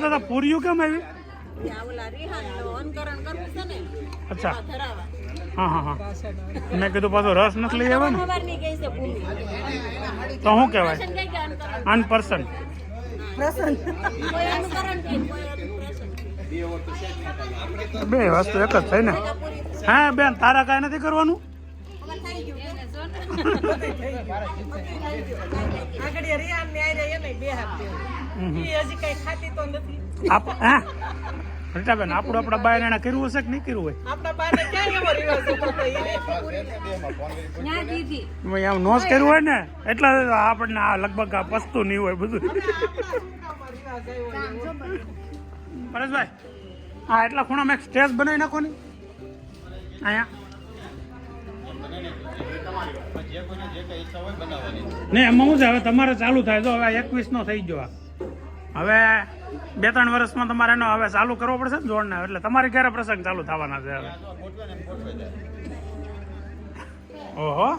કહેતા હતા પૂરીઓ કેમ આવી? અચ્છા હા હા હા મેં કીધું પાછો રસ નથી લઈ આવ્યો ને તો શું કહેવાય? અનપર્સન બે વસ્તુ એક જ થઈ ને. હા બેન તારા કાંઈ નથી કરવાનું? રીટાબેન આપણું આપણા બાય એને કર્યું હશે કે નહીં કર્યું હોય? આમ નોંધ કર્યું હોય ને એટલે આપણને આ લગભગ આ પસતું નહીં હોય બધું. પરેશભાઈ હા એટલા ખૂણામાં એક સ્ટેજ બનાવી નાખો ને અહીંયા. નહીં એમાં શું છે હવે તમારે ચાલુ થાય તો હવે 21 નો થઈ ગયો. હવે 2-3 વર્ષમાં તમારે એનો હવે ચાલુ કરવો પડશે ને જોડને. એટલે તમારે ક્યારે પ્રસંગ ચાલુ થવાના છે હવે? ઓહો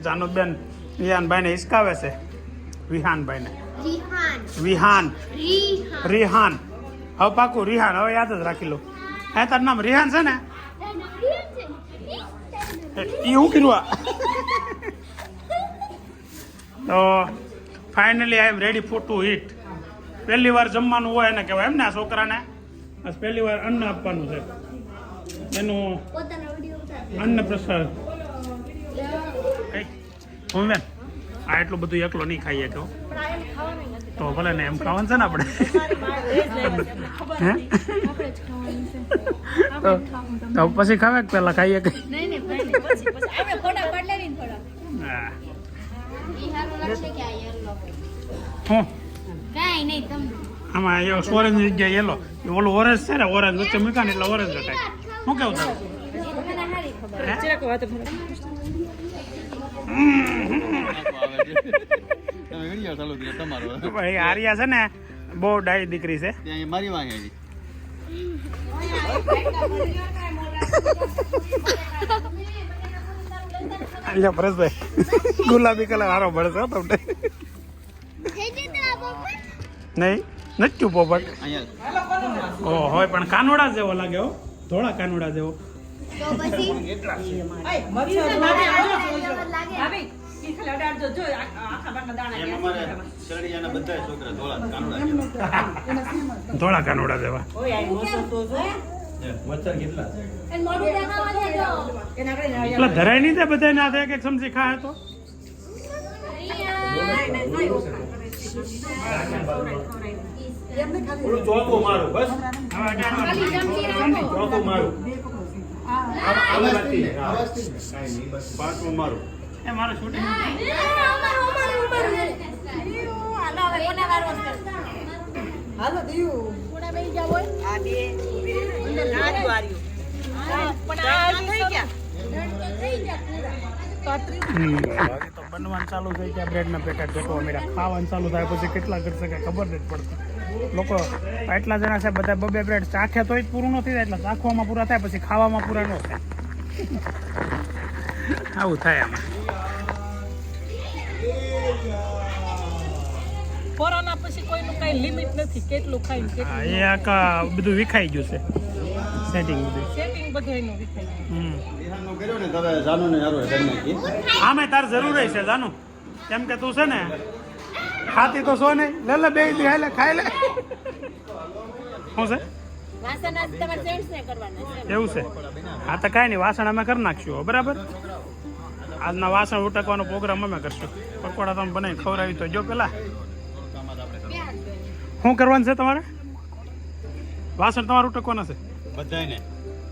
જાનુબેન વિહાનભાઈને હિસકાવે છે. વિહાનભાઈને રિહાન હવે પાકું રિહાન હવે યાદ જ રાખી લો. હે તારું નામ રિહાન છે ને? એ હું કર્યું? તો finally I am ready for to eat. પહેલી વાર જમવાનું હોય એને કહેવાય એમ ને આ છોકરાને પહેલી વાર અન્ન આપવાનું છે એનું અન્ન પ્રસાદ. હું બેન આ એટલું બધું એકલો નહીં ખાઈએ કહો તો ભલે ને એમ ખાવાનું છે ને આપણે. તો પછી ખાવે કે પેલા ખાઈએ કઈ? આમાં ઓરેન્જ જગ્યા યેલો ઓલું ઓરેન્જ છે ને ઓરેન્જ વચ્ચે મૂકા ને એટલે ઓરેન્જ રખાય. શું કેવું તારું? આર્યા છે ને બહુ ડાઈ દીકરી છે. પરેશભાઈ ગુલાબી કલર હારો ભળશે તમને. નહીં નથી પોપટ ઓ હોય પણ કાનોડા જેવો લાગે હો. ધોળા કાનોડા જેવો. ધોળા કાનોડા જેવા. એટલે ધરાય નહીં થાય બધા ના થાય કે સમજી ખાય તો. ચોથું મારું બસ ચોથું મારું પાંચમું મારું એ મારું શૂટિંગ. બનવાનું ચાલુ થઈ ગયા બ્રેડના પેકેટ ગોઠવા મળ્યા. ખાવાનું ચાલુ થાય પછી કેટલા કરશે કઈ ખબર નથી પડતી. લોકો એટલા જણા છે બધા 2 બ્રેડ ચાખે તો જ પૂરું ન થઈ જાય. એટલે ચાખવામાં પૂરા થાય પછી ખાવામાં પૂરા ન થાય. આવું થાય આમાં. કોરોના પછી કોઈનું કઈ લિમિટ નથી કેટલું ખાઈ કેટલું. એ આખા બધું વિખાઈ ગયું છે સેટિંગ બધું એનું વિખાઈ ગયું. આમે તાર જરૂર છે જાનુ કેમ કે તું છે ને ખાતી તો છો નહીં. લે બે દી હાલે ખાઈ લે. શું છે એવું છે? હા તો કાંઈ નહીં વાસણ અમે કરી નાખશું બરાબર. આજના વાસણ ઉટકવાનો પ્રોગ્રામ અમે કરશું. પકોડા તમે બનાવી ખવડાવી તો જો પેલા શું કરવાનું છે તમારે? વાસણ તમારું ઉટકવાના છે બધાને?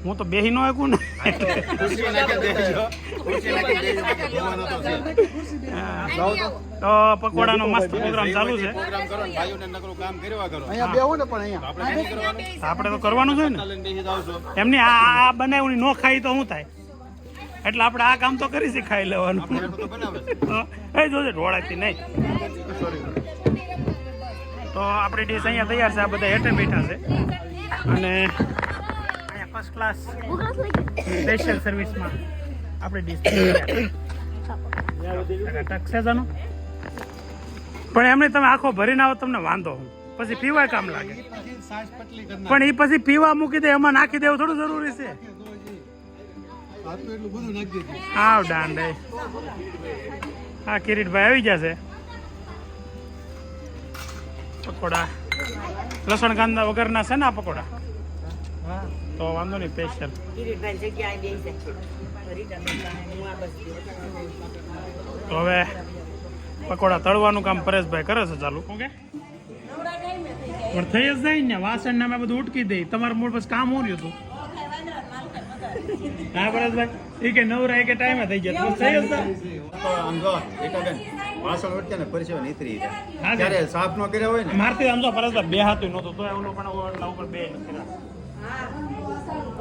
હું તો બેહી ન શકું ને. તો પકોડાનો મસ્ત પ્રોગ્રામ ચાલુ છે. આપણે તો કરવાનું છે ને એમની. આ બનાવ્યું ન ખાઈ તો શું થાય? એટલે આપણે આ કામ તો કરી ખાઈ લેવાનું. એ જોજે ઢોળાતી નહીં. તો આપણી ડીશ અહીંયા તૈયાર છે. આ બધા હેઠે બેઠા છે અને અહીંયા ફર્સ્ટ ક્લાસ સ્પેશિયલ સર્વિસમાં આપણી ડીશ ટકશે જાનો. પણ એમને તમે આખો ભરીને આવો તમને વાંધો પછી પીવાય કામ લાગે પછી સાસ પટલી કરી પણ એ પછી પીવા મૂકી દે એમાં નાખી દેવું થોડું જરૂરી છે એટલું બધું નાખી દીધું. આવ દાંડે હા કિરીટભાઈ આવી જશે પકોડા લસણ કાંદા વગરના છે ને આ પકોડા હા તો વાંધો નહીં સ્પેશિયલ તો હવે પકોડા તળવાનું કામ પરેશભાઈ કરે છે ચાલુ ઓકે પણ થઈ જ જાય ને વાસણ ને અમે બધું ઉટકી દઈ તમારું મૂળ પછી કામ હું રહ્યું હતું હા પરેશભાઈ એ કે નવરા એ કે ટાઈમે થઈ જાય તો થઈ જ જાય તો આમ જો એકાબેન વાસણ ઉઠે ને પરસેવો નીતરી જાય હા જી. ત્યારે સાફ ન કર્યા હોય ને મારથી આમ તો પરેશભાઈ બે હાથું નહોતું તો ઓલો પણ ઓટલા ઉપર બે નથી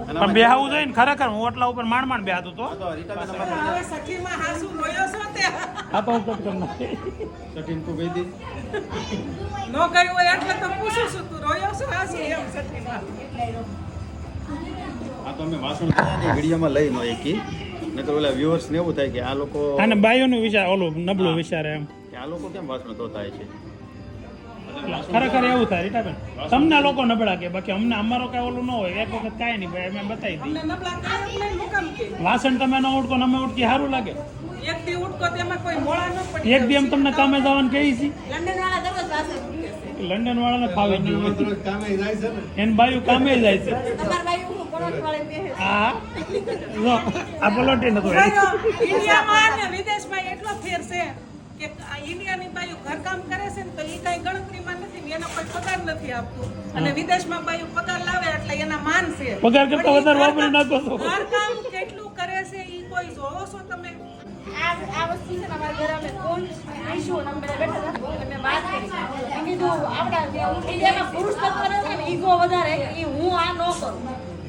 પણ બે હાવું જોઈએ ને ખરેખર હું ઓટલા ઉપર માંડ બે હાથું તો તો રીટાબેન અમારે હવે સખીમાં હાસુ રોયો છો તે હા તો કટ કરી નાખી સટીન તું ગઈ હતી નો ગયું હોય એટલે તો પૂછું છું તું રોયો છો હાસુ એમ સખીમાં આ તો અમે વાસણ કર્યા ને વિડીયોમાં લઈ ન એકી નકર ઓલા વ્યુઅર્સ ને એવું થાય કે આ લોકો અને બાયોનું વિચાર ઓલું નબળું વિચારે એમ કે આ લોકો કેમ વાસણ ધોતા હોય છે ખરેખર એવું થાય રીટાબેન તમને લોકો નબળા કે બાકી અમને અમારો કઈ ઓલું ન હોય એક વખત કાંઈ નહીં ભાઈ અમે બતાવી દઈએ અમને નબળા કામ લઈને મુકામ કે વાસણ તમે ન ઉઠકો ને અમે ઉઠકી સારું લાગે એક દી ઉઠકો તેમાં કોઈ મોળા ન પડી એક દી એમ તમને કામે જવાનું કહી છે લંડન વાળા દરરોજ વાસણ મૂકે છે. લંડન વાળાને ફાવી ગયું દરરોજ કામે જાય છે ને એને બાયું કામે જાય છે તમારા બાઈ હું પરોઠ વાળીને બેસે છે. હા જો આ પલોટી નતું ઇન્ડિયામાં અને વિદેશમાં એટલો ફેર છે કે આ ઇન્ડિયાની બાયું ઘરકામ કરે છે ને તો એ કઈ ગણતરીમાં નથી ને એનો કોઈ પગાર નથી આપતું અને વિદેશમાં બાયું પગાર લાવે એટલે એના માન છે પગાર કરતા પણ ઈ વધારે વાપરી નાખો છો ઘરકામ કેટલું કરે છે એ કોઈ જોવો છો તમે આ વસ્તુ છે ને અમારા ઘરે અમે કોણ આવીશું અને અમે બધા બેઠા હતા એટલે મેં વાત કરી મેં કીધું આપણા ઇન્ડિયામાં પુરુષ તત્વ રહે છે ને ઈગો વધારે એ હું આ ન કરું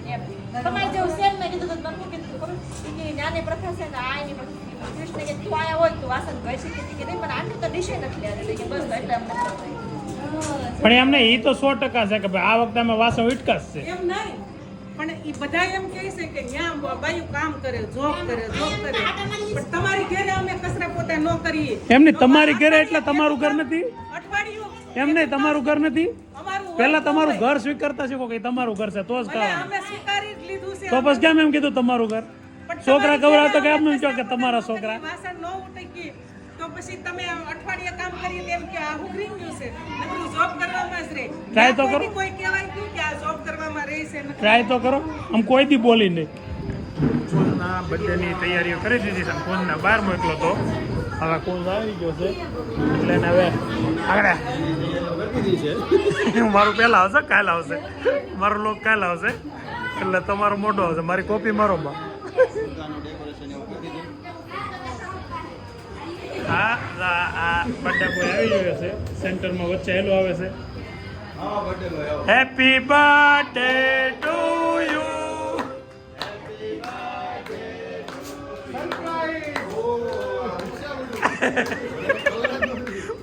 એમ તમારે જેવું છે ને મેં કીધું તો મને શું કીધું ખબર કે નાની પ્રથા છે ને આ એની પ્રથા કૃષ્ણ કે તું આયા હોય તું વાસણ ધોઈ શકે કે નહીં પણ આને તો ડિશે નથી લેવાની કે બસ એટલે અમને પણ એમને એ તો 100% છે કે ભાઈ આ વખતે અમે વાસણ ઉટકાશ છે એમ નહીં પણ એ બધા એમ કહે છે કે ન્યા બાયું કામ કરે જોબ કરે પણ તમારી ઘરે અમે કચરા પોતા ન કરીએ એમને તમારી ઘરે એટલે તમારું ઘર નથી અઠવાડિયું એમને તમારું ઘર નથી અમારું પહેલા તમારું ઘર સ્વીકારતા શીખો કે તમારું ઘર છે તો જ ભલે ખાવાનું અમે સ્વીકારી જ લીધું છે તો પછી કેમ એમ કીધું તમારું ઘર પણ છોકરા તમારી કવરા તો ઘરે કેમ એમ કહો કે વાસણ તમારા ન છોકરા વાસણ ન ઉટકી તો પછી તમે અઠવાડિયે કામ કરીને એમ કે આ ઉઘરી ગયું છે નકરું જોબ કરવામાં જ રહે Try તો કરો. કોઈ કહેવાય ગયું કે આ જોબ કરવામાં રહે છે નકરું ટ્રાય તો કરો આમ કોઈ દી બોલી નહીં કુંજના બર્થડેની તૈયારીઓ કરી દીધી છે કુંજને બહાર મોકલો તો હવે કુંજ આવી ગયો છે એટલે એને હવે આગળ મારું પહેલા આવશે કાલ આવશે મારો લોક કાલ આવશે એટલે તમારો મોટો આવશે મારી કોપી મારો બા ડેકોરેશન એવું કરી દીધું હા આ બર્થડે બોય આવી ગયો છે સેન્ટરમાં વચ્ચે હેલો આવે છે હા બર્થડે બોય આવો હેપી બર્થડે ટુ યુ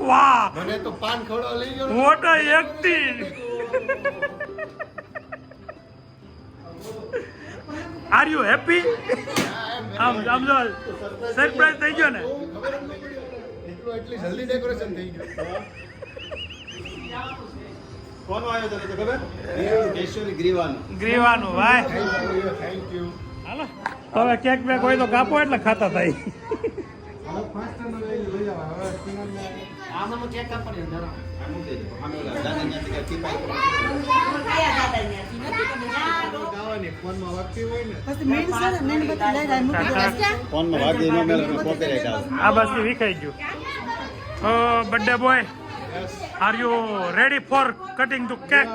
વાહ મને તો પાન ખવડાવ લઈ ગયો what a acting are you happy આમ આમ જો સરપ્રાઈઝ થઈ ગયો ને એટલી જલ્દી ડેકોરેશન થઈ ગયું કોનો આવ્યો તો ખબર કેશોરી ગ્રીવાનો ગ્રીવાનું ભાઈ થેન્ક યુ હાલો હવે કેક બેક હોય તો કાપો એટલે ખાતા થાય હવે ફર્સ્ટ ટાઈમ લઈ આવા હવે સ્પિનરને આનું દે દો અમે ઓલા દાદા ત્યાંથી ટીપાઈ કરો ગાવાની ફોનમાં વાગતી હોય ને ફોનમાં વાગી ન મેળે કોપીરાઈટ આવે આ બસ વિખાઈ ગયું birthday boy are you ready for cutting the cake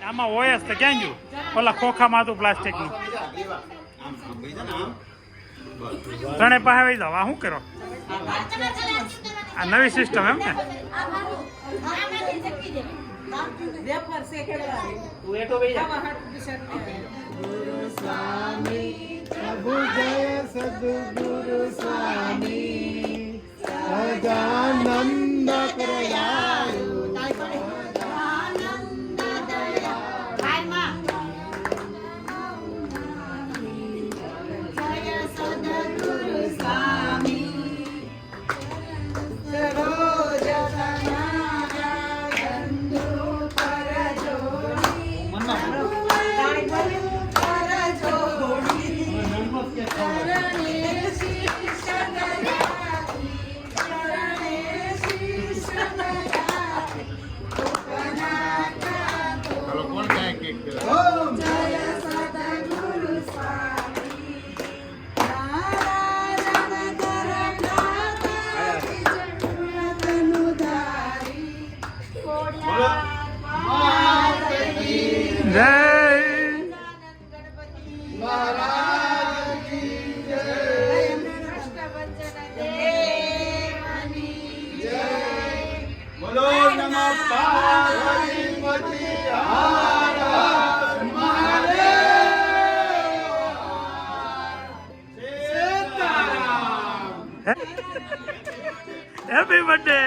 આમાં હોય જ તો ક્યાં ગયું ઓલા ખોખામાં હતું પ્લાસ્ટિકનું આમ આમ ભાઈ છે ને આમ ત્રણે પાસે આવી જાવ આ શું કરો આ નવી સિસ્ટમ એમ ને વેફર છે કેટલા તું એકો ભાઈ આવા હાથ દિશા પ્રભુ જય સદગુરુ સ્વામી સદાનંદ પ્રયાયુ હાલો કોણ જાય કેક જય બોલો નમઃ પાર્વતી હર હર મહાદેવ સીતારામ હેપી બર્થડે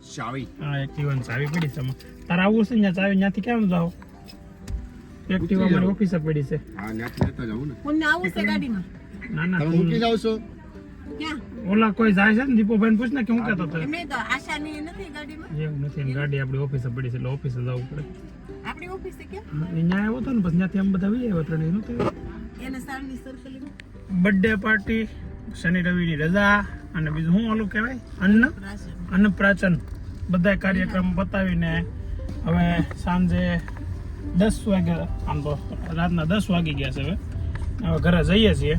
ચાવી હા એક્ટિવાની ચાવી પડી છે આમાં. તારે આવું છે ને ચાવી ત્યાંથી કેમ જાવ એક્ટિવા મારી ઓફિસે પડી છે હા ત્યાંથી લેતા જાઉં ને મને આવું છે ગાડીમાં ના ના તમે મૂકી જાવ છો ક્યાં ઓલા કોઈ જાય છે ને દીપોભાઈ પૂછ ને કે હું કહેતો હતો એમને તો આશાની નથી ગાડીમાં એવું નથી ને ગાડી આપણી ઓફિસે પડી છે એટલે ઓફિસે જવું પડે આપણી ઓફિસે કેમ અહીંયા આવ્યો હતો ને પછી ત્યાંથી આમ બધા આવ્યા ત્રણેય નહોતું એને સામની સર્કલમાં બર્થડે પાર્ટી શનિ રવિની રજા અને બીજું શું ઓલું કહેવાય અન્નપ્રાશન બધા કાર્યક્રમ પતાવીને હવે સાંજે 10 વાગે આમ તો રાતના 10 વાગી ગયા છે હવે ઘરે જઈએ છીએ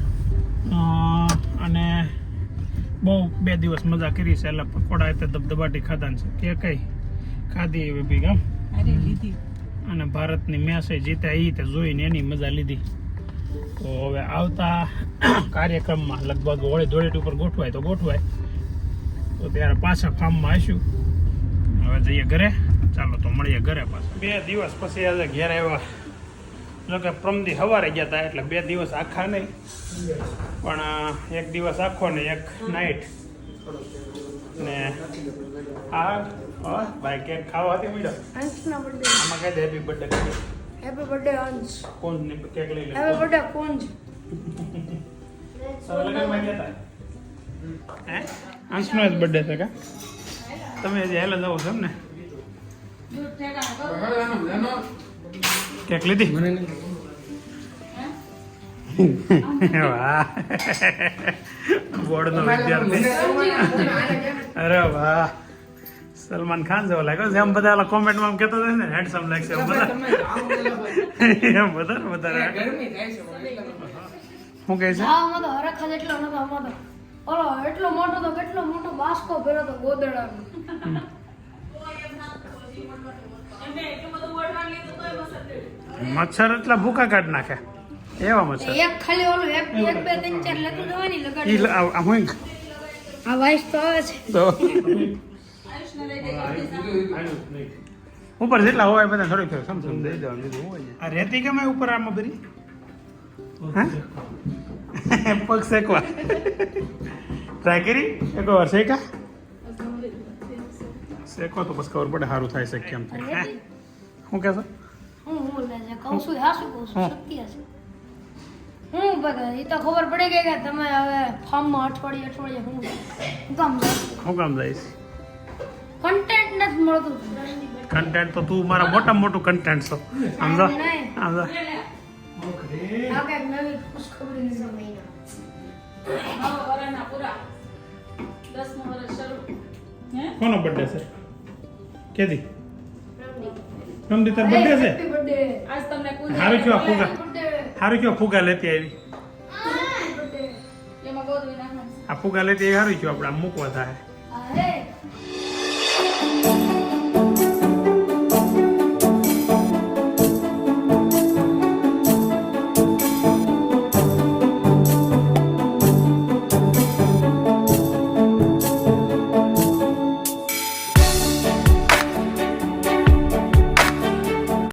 અને બહુ 2 દિવસ મજા કરી છે એટલે પકોડા તે ધબધબાટી ખાધા છે કે કઈ ખાધી એવી બી ગામ અરે લીધી અને ભારતની મેચ જીત્યા એ તે જોઈને એની મજા લીધી તો હવે આવતા કાર્યક્રમમાં લગભગ હોળી ધૂળેટી ઉપર ગોઠવાય તો ગોઠવાય તો ત્યારે પાછા ફાર્મમાં આવીશું હવે જઈએ ઘરે ચાલો તો મળીએ ઘરે પાછા 2 દિવસ પછી આજે ઘેર આવ્યા જો કે પ્રમદી સવારે ગયા હતા એટલે 2 દિવસ આખા નહીં પણ 1 દિવસ આખો ને 1 નાઇટ ને હા ભાઈ કેક ખાવા હતી મળ્યો અંશના બર્થડે આમાં કહી દે હેપી બર્થડે હેપી બર્થડે અંશ કોણ ને કેક લઈ લે હેપી બર્થડે કુંજ સર લગનમાં ગયા હતા હે અંશનો જ બર્થડે છે કા તમે હજી હેલા જાઓ છો એમ ને કેક લીધી વાહ બોર્ડનો વિદ્યાર્થી અરે વાહ સલમાન ખાન જેવો લાગ્યો જેમ બધા ઓલા કોમેન્ટમાં કહેતો હતો ને હેન્ડસમ લાગશે એમ બધા એમ બધા વધારે શું કહે છે હા મતો હરખા જેટલો નતો મતો ઓલો એટલો મોટો તો કેટલો મોટો બાસ્કો ભર્યો તો ગોદડાનો મચ્છર એટલા ભૂકા કાઢ નાખે એવા મચ્છર એક ખાલી ઓલું એક બે ત્રણ ચાર લેતું જવાની ઈ લગાડી હું આ વાઇસ તો આવે છે તો ઉપર જેટલા હોય બધા થોડીક સમસમ દઈ દેવાનું બીજું હોય આ રેતી કેમ ઉપર આમાં બરી હા પગ શેકવા ટ્રાય કરી એક વાર શેકા શેકો તો બસ ખબર પડે સારું થાય છે કેમ થાય શું કહેશો હું લેજે કહું છું હાસું કહું છું સત્ય છે હું બધા એ તો ખબર પડી ગઈ કે તમે હવે ફાર્મમાં અઠવાડિયે હું કામ શું કામ જઈશ કન્ટેન્ટ નથી મળતું કન્ટેન્ટ તો તું મારા મોટામાં મોટું કન્ટેન્ટ છો સમજો નહીં. સમજો આ કઈક નવી ખુશખબરી નથી પૂરા 10 વર્ષ શરૂ હે કોનો બર્થડે છે કેદી રમદી તાર બર્થડે છે આજ તમને કુલ હારું કયો ફુગા હારું કયો ફુગા લેતી આવી એમાં ગોદવી નાખવાનું આ ફુગા લેતી આવી હારું કયો આપણે આમ મૂકવા થાય